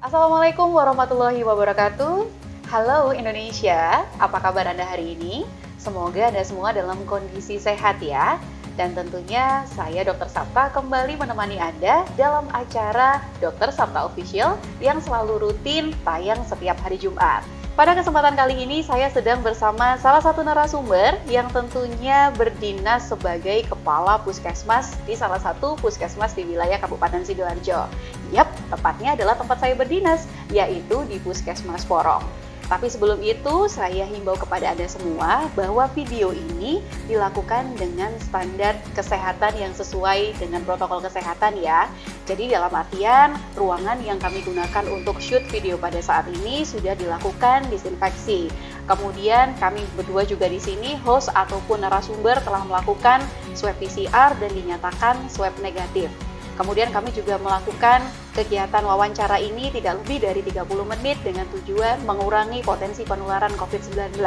Assalamualaikum warahmatullahi wabarakatuh. Halo Indonesia, apa kabar Anda hari ini? Semoga Anda semua dalam kondisi sehat ya. Dan tentunya saya Dr. Sapta kembali menemani Anda dalam acara Dr. Sapta Official yang selalu rutin tayang setiap hari Jumat. Pada kesempatan kali ini saya sedang bersama salah satu narasumber yang tentunya berdinas sebagai kepala puskesmas di salah satu puskesmas di wilayah Kabupaten Sidoarjo. Yap, tepatnya adalah tempat saya berdinas, yaitu di Puskesmas Porong. Tapi sebelum itu, saya himbau kepada Anda semua bahwa video ini dilakukan dengan standar kesehatan yang sesuai dengan protokol kesehatan ya. Jadi dalam artian, ruangan yang kami gunakan untuk shoot video pada saat ini sudah dilakukan disinfeksi. Kemudian kami berdua juga di sini, host ataupun narasumber telah melakukan swab PCR dan dinyatakan swab negatif. Kemudian kami juga melakukan kegiatan wawancara ini tidak lebih dari 30 menit dengan tujuan mengurangi potensi penularan COVID-19.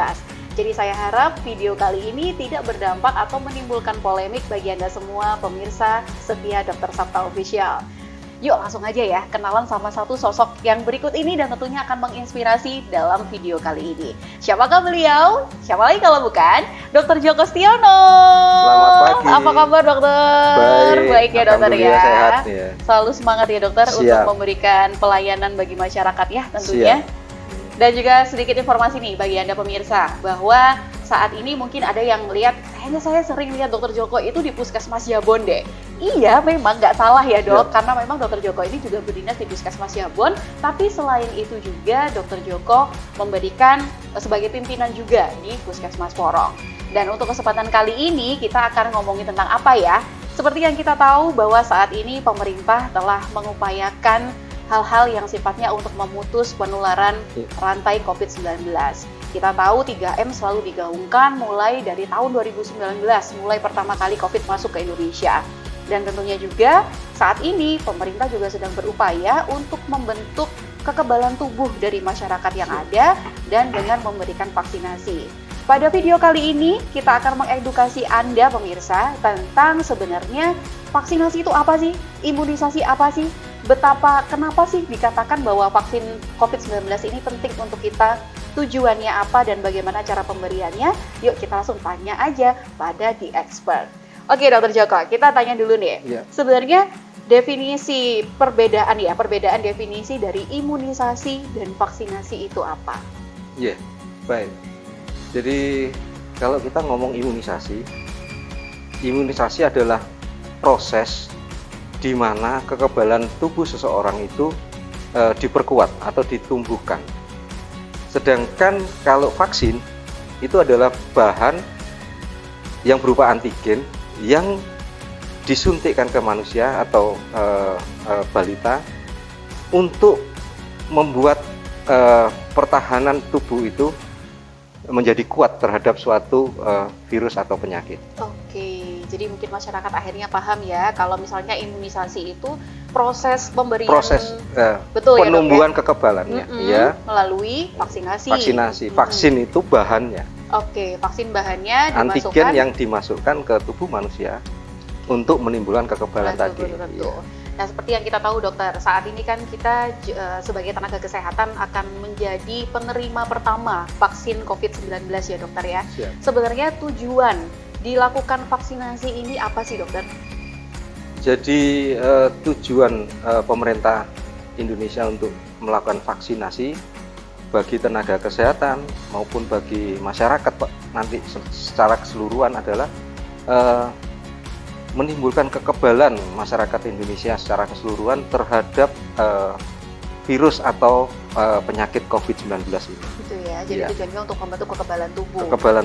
Jadi saya harap video kali ini tidak berdampak atau menimbulkan polemik bagi Anda semua pemirsa setia Dr. Sapta Official. Yuk langsung aja ya, kenalan sama satu sosok yang berikut ini dan tentunya akan menginspirasi dalam video kali ini. Siapakah beliau? Siapa lagi kalau bukan Dr. Joko Stiono. Selamat pagi. Apa kabar dokter? Baik ya dokter ya. Sehat ya. Selalu semangat ya dokter untuk memberikan pelayanan bagi masyarakat ya tentunya. Siap. Dan juga sedikit informasi nih bagi Anda pemirsa bahwa saat ini mungkin ada yang melihat, kayaknya saya sering lihat Dr. Joko itu di Puskesmas Jabon deh. Iya, memang nggak salah ya dok, karena memang Dr. Joko ini juga berdinas di Puskesmas Jabon. Tapi selain itu juga Dr. Joko memberikan sebagai pimpinan juga di Puskesmas Porong. Dan untuk kesempatan kali ini kita akan ngomongin tentang apa ya? Seperti yang kita tahu bahwa saat ini pemerintah telah mengupayakan hal-hal yang sifatnya untuk memutus penularan rantai COVID-19. Kita tahu 3M selalu digaungkan mulai dari tahun 2019, mulai pertama kali COVID masuk ke Indonesia. Dan tentunya juga saat ini pemerintah juga sedang berupaya untuk membentuk kekebalan tubuh dari masyarakat yang ada dan dengan memberikan vaksinasi. Pada video kali ini kita akan mengedukasi Anda pemirsa tentang sebenarnya vaksinasi itu apa sih? Imunisasi apa sih? Kenapa sih dikatakan bahwa vaksin COVID-19 ini penting untuk kita? Tujuannya apa dan bagaimana cara pemberiannya? Yuk kita langsung tanya aja pada The Expert. Oke Dr. Joko, kita tanya dulu nih. Sebenarnya definisi perbedaan definisi dari imunisasi dan vaksinasi itu apa? Baik. Jadi kalau kita ngomong imunisasi adalah proses di mana kekebalan tubuh seseorang itu diperkuat atau ditumbuhkan. Sedangkan kalau vaksin itu adalah bahan yang berupa antigen yang disuntikkan ke manusia atau balita untuk membuat pertahanan tubuh itu menjadi kuat terhadap suatu virus atau penyakit. Oke, jadi mungkin masyarakat akhirnya paham ya kalau misalnya imunisasi itu proses pemberian penumbuhan kekebalannya ya melalui vaksinasi. Vaksin itu bahannya. Oke, vaksin bahannya antigen yang dimasukkan ke tubuh manusia untuk menimbulkan kekebalan tadi. Nah, seperti yang kita tahu dokter, saat ini kan kita sebagai tenaga kesehatan akan menjadi penerima pertama vaksin COVID-19 ya dokter ya. Sebenarnya tujuan dilakukan vaksinasi ini apa sih dokter? Jadi tujuan pemerintah Indonesia untuk melakukan vaksinasi bagi tenaga kesehatan maupun bagi masyarakat nanti secara keseluruhan adalah menimbulkan kekebalan masyarakat Indonesia secara keseluruhan terhadap virus atau penyakit COVID-19 ini. Gitu ya, jadi tujuannya untuk membentuk kekebalan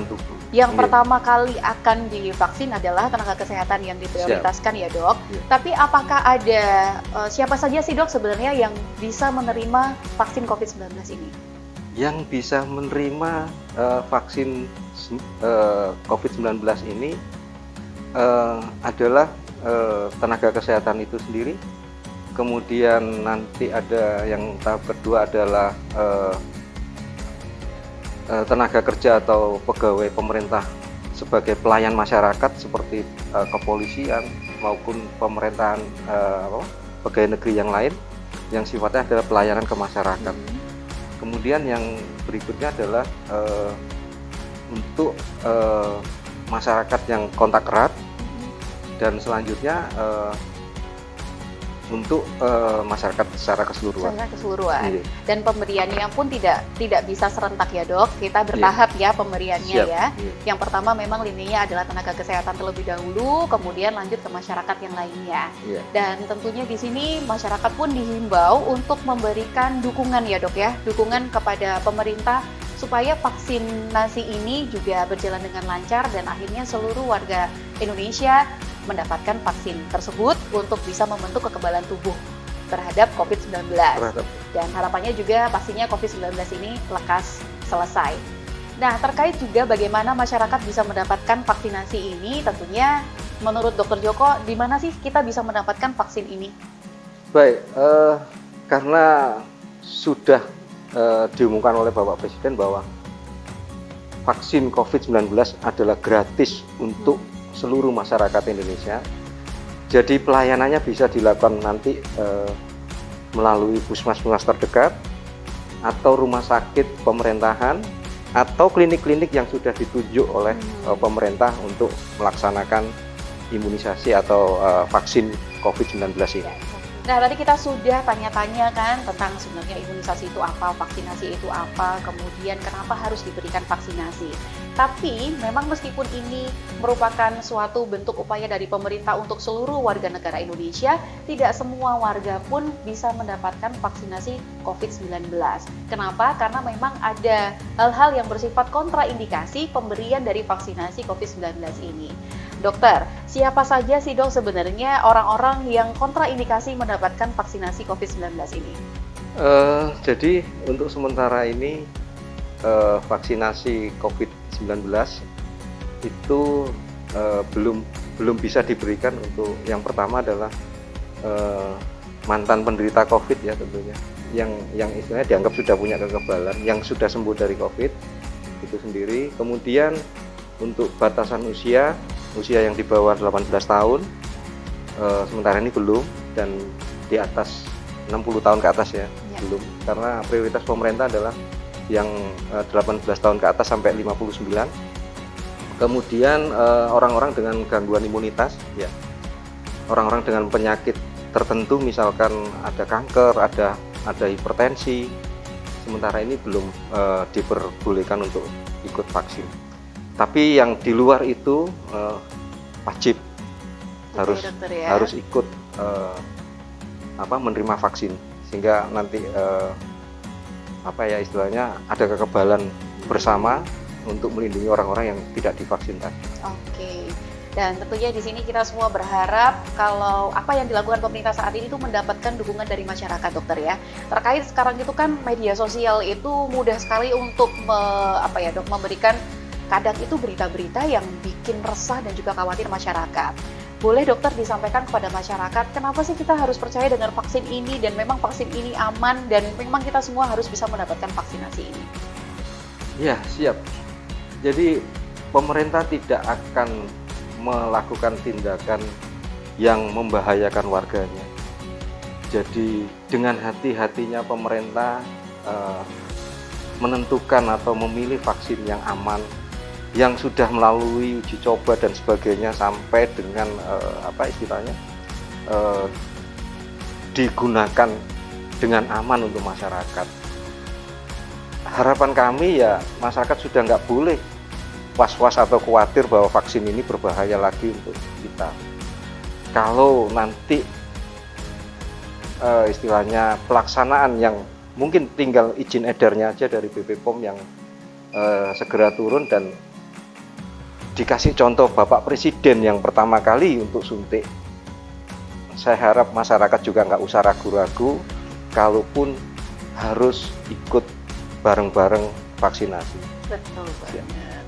tubuh. Yang pertama kali akan divaksin adalah tenaga kesehatan yang diprioritaskan ya dok. Tapi apakah ada siapa saja sih dok sebenarnya yang bisa menerima vaksin COVID-19 ini? Yang bisa menerima vaksin COVID-19 ini adalah tenaga kesehatan itu sendiri. Kemudian nanti ada yang tahap kedua adalah tenaga kerja atau pegawai pemerintah sebagai pelayan masyarakat seperti kepolisian maupun pemerintahan pegawai negeri yang lain. yang sifatnya adalah pelayanan ke masyarakat. Mhm. Kemudian yang berikutnya adalah untuk masyarakat yang kontak erat, dan selanjutnya untuk masyarakat secara keseluruhan. Secara keseluruhan. Iya. Dan pemberiannya pun tidak bisa serentak ya dok, kita bertahap ya pemberiannya. Siap. Ya. Iya. Yang pertama memang lininya adalah tenaga kesehatan terlebih dahulu, kemudian lanjut ke masyarakat yang lainnya. Iya. Dan tentunya di sini masyarakat pun dihimbau untuk memberikan dukungan ya dok ya, dukungan kepada pemerintah supaya vaksinasi ini juga berjalan dengan lancar dan akhirnya seluruh warga Indonesia mendapatkan vaksin tersebut untuk bisa membentuk kekebalan tubuh terhadap COVID-19. Dan harapannya juga pastinya COVID-19 ini lekas selesai. Nah, terkait juga bagaimana masyarakat bisa mendapatkan vaksinasi ini, tentunya menurut Dr. Joko, di mana sih kita bisa mendapatkan vaksin ini? Baik, karena sudah diumumkan oleh Bapak Presiden bahwa vaksin COVID-19 adalah gratis untuk seluruh masyarakat Indonesia. Jadi pelayanannya bisa dilakukan nanti melalui puskesmas terdekat atau rumah sakit pemerintahan atau klinik-klinik yang sudah ditunjuk oleh pemerintah untuk melaksanakan imunisasi atau vaksin COVID-19 ini. Nah, tadi kita sudah tanya-tanya kan tentang sebenarnya imunisasi itu apa, vaksinasi itu apa, kemudian kenapa harus diberikan vaksinasi. Tapi memang meskipun ini merupakan suatu bentuk upaya dari pemerintah untuk seluruh warga negara Indonesia, tidak semua warga pun bisa mendapatkan vaksinasi COVID-19. Kenapa? Karena memang ada hal-hal yang bersifat kontraindikasi pemberian dari vaksinasi COVID-19 ini. Dokter, siapa saja sih dok sebenarnya orang-orang yang kontraindikasi mendapatkan vaksinasi COVID-19 ini? Jadi untuk sementara ini vaksinasi COVID-19 itu belum bisa diberikan. Untuk yang pertama adalah mantan penderita COVID ya tentunya, yang istilahnya dianggap sudah punya kekebalan, yang sudah sembuh dari COVID itu sendiri. Kemudian untuk batasan usia yang di bawah 18 tahun sementara ini belum, dan di atas 60 tahun ke atas ya belum, karena prioritas pemerintah adalah yang 18 tahun ke atas sampai 59. Kemudian orang-orang dengan gangguan imunitas ya, orang-orang dengan penyakit tertentu, misalkan ada kanker, ada hipertensi, sementara ini belum diperbolehkan untuk ikut vaksin. Tapi yang di luar itu wajib harus ikut menerima vaksin, sehingga nanti istilahnya ada kekebalan bersama untuk melindungi orang-orang yang tidak divaksin tadi. Oke. Dan tentunya di sini kita semua berharap kalau apa yang dilakukan pemerintah saat ini itu mendapatkan dukungan dari masyarakat dokter ya. Terkait sekarang itu kan media sosial itu mudah sekali untuk memberikan kadang itu berita-berita yang bikin resah dan juga khawatir masyarakat. Boleh dokter disampaikan kepada masyarakat, kenapa sih kita harus percaya dengan vaksin ini dan memang vaksin ini aman dan memang kita semua harus bisa mendapatkan vaksinasi ini? Ya, siap. Jadi pemerintah tidak akan melakukan tindakan yang membahayakan warganya. Jadi dengan hati-hatinya pemerintah menentukan atau memilih vaksin yang aman, yang sudah melalui uji coba dan sebagainya, sampai dengan digunakan dengan aman untuk masyarakat. Harapan kami ya masyarakat sudah nggak boleh was-was atau khawatir bahwa vaksin ini berbahaya lagi untuk kita. Kalau nanti istilahnya pelaksanaan yang mungkin tinggal izin edarnya aja dari BP POM yang segera turun, dan dikasih contoh Bapak Presiden yang pertama kali untuk suntik, saya harap masyarakat juga nggak usah ragu-ragu, kalaupun harus ikut bareng-bareng vaksinasi. Betul banget,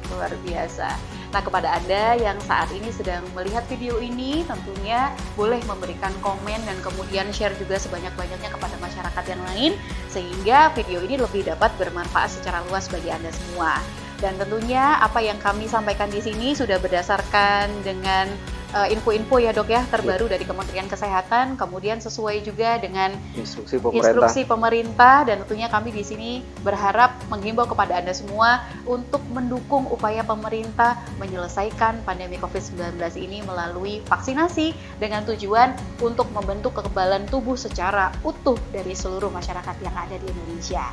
luar biasa. Nah, kepada Anda yang saat ini sedang melihat video ini, tentunya boleh memberikan komen dan kemudian share juga sebanyak-banyaknya kepada masyarakat yang lain, sehingga video ini lebih dapat bermanfaat secara luas bagi Anda semua. Dan tentunya apa yang kami sampaikan di sini sudah berdasarkan dengan info-info ya dok ya terbaru dari Kementerian Kesehatan, kemudian sesuai juga dengan instruksi pemerintah, dan tentunya kami di sini berharap menghimbau kepada Anda semua untuk mendukung upaya pemerintah menyelesaikan pandemi COVID-19 ini melalui vaksinasi dengan tujuan untuk membentuk kekebalan tubuh secara utuh dari seluruh masyarakat yang ada di Indonesia.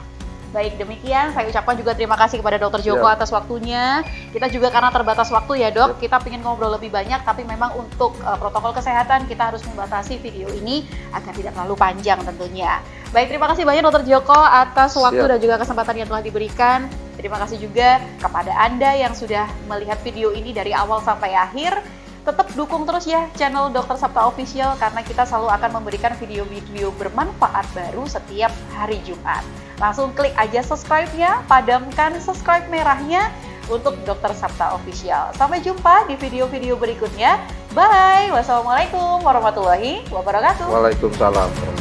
Baik, demikian saya ucapkan juga terima kasih kepada Dr. Joko atas waktunya. Kita juga karena terbatas waktu ya dok, kita ingin ngobrol lebih banyak, tapi memang untuk protokol kesehatan kita harus membatasi video ini agar tidak terlalu panjang tentunya. Baik, terima kasih banyak Dr. Joko atas waktu dan juga kesempatan yang telah diberikan. Terima kasih juga kepada Anda yang sudah melihat video ini dari awal sampai akhir. Tetap dukung terus ya channel Dr. Sapta Official karena kita selalu akan memberikan video-video bermanfaat baru setiap hari Jumat. Langsung klik aja subscribe-nya, padamkan subscribe merahnya untuk Dr. Sapta Official. Sampai jumpa di video-video berikutnya. Bye. Wassalamualaikum warahmatullahi wabarakatuh. Waalaikumsalam.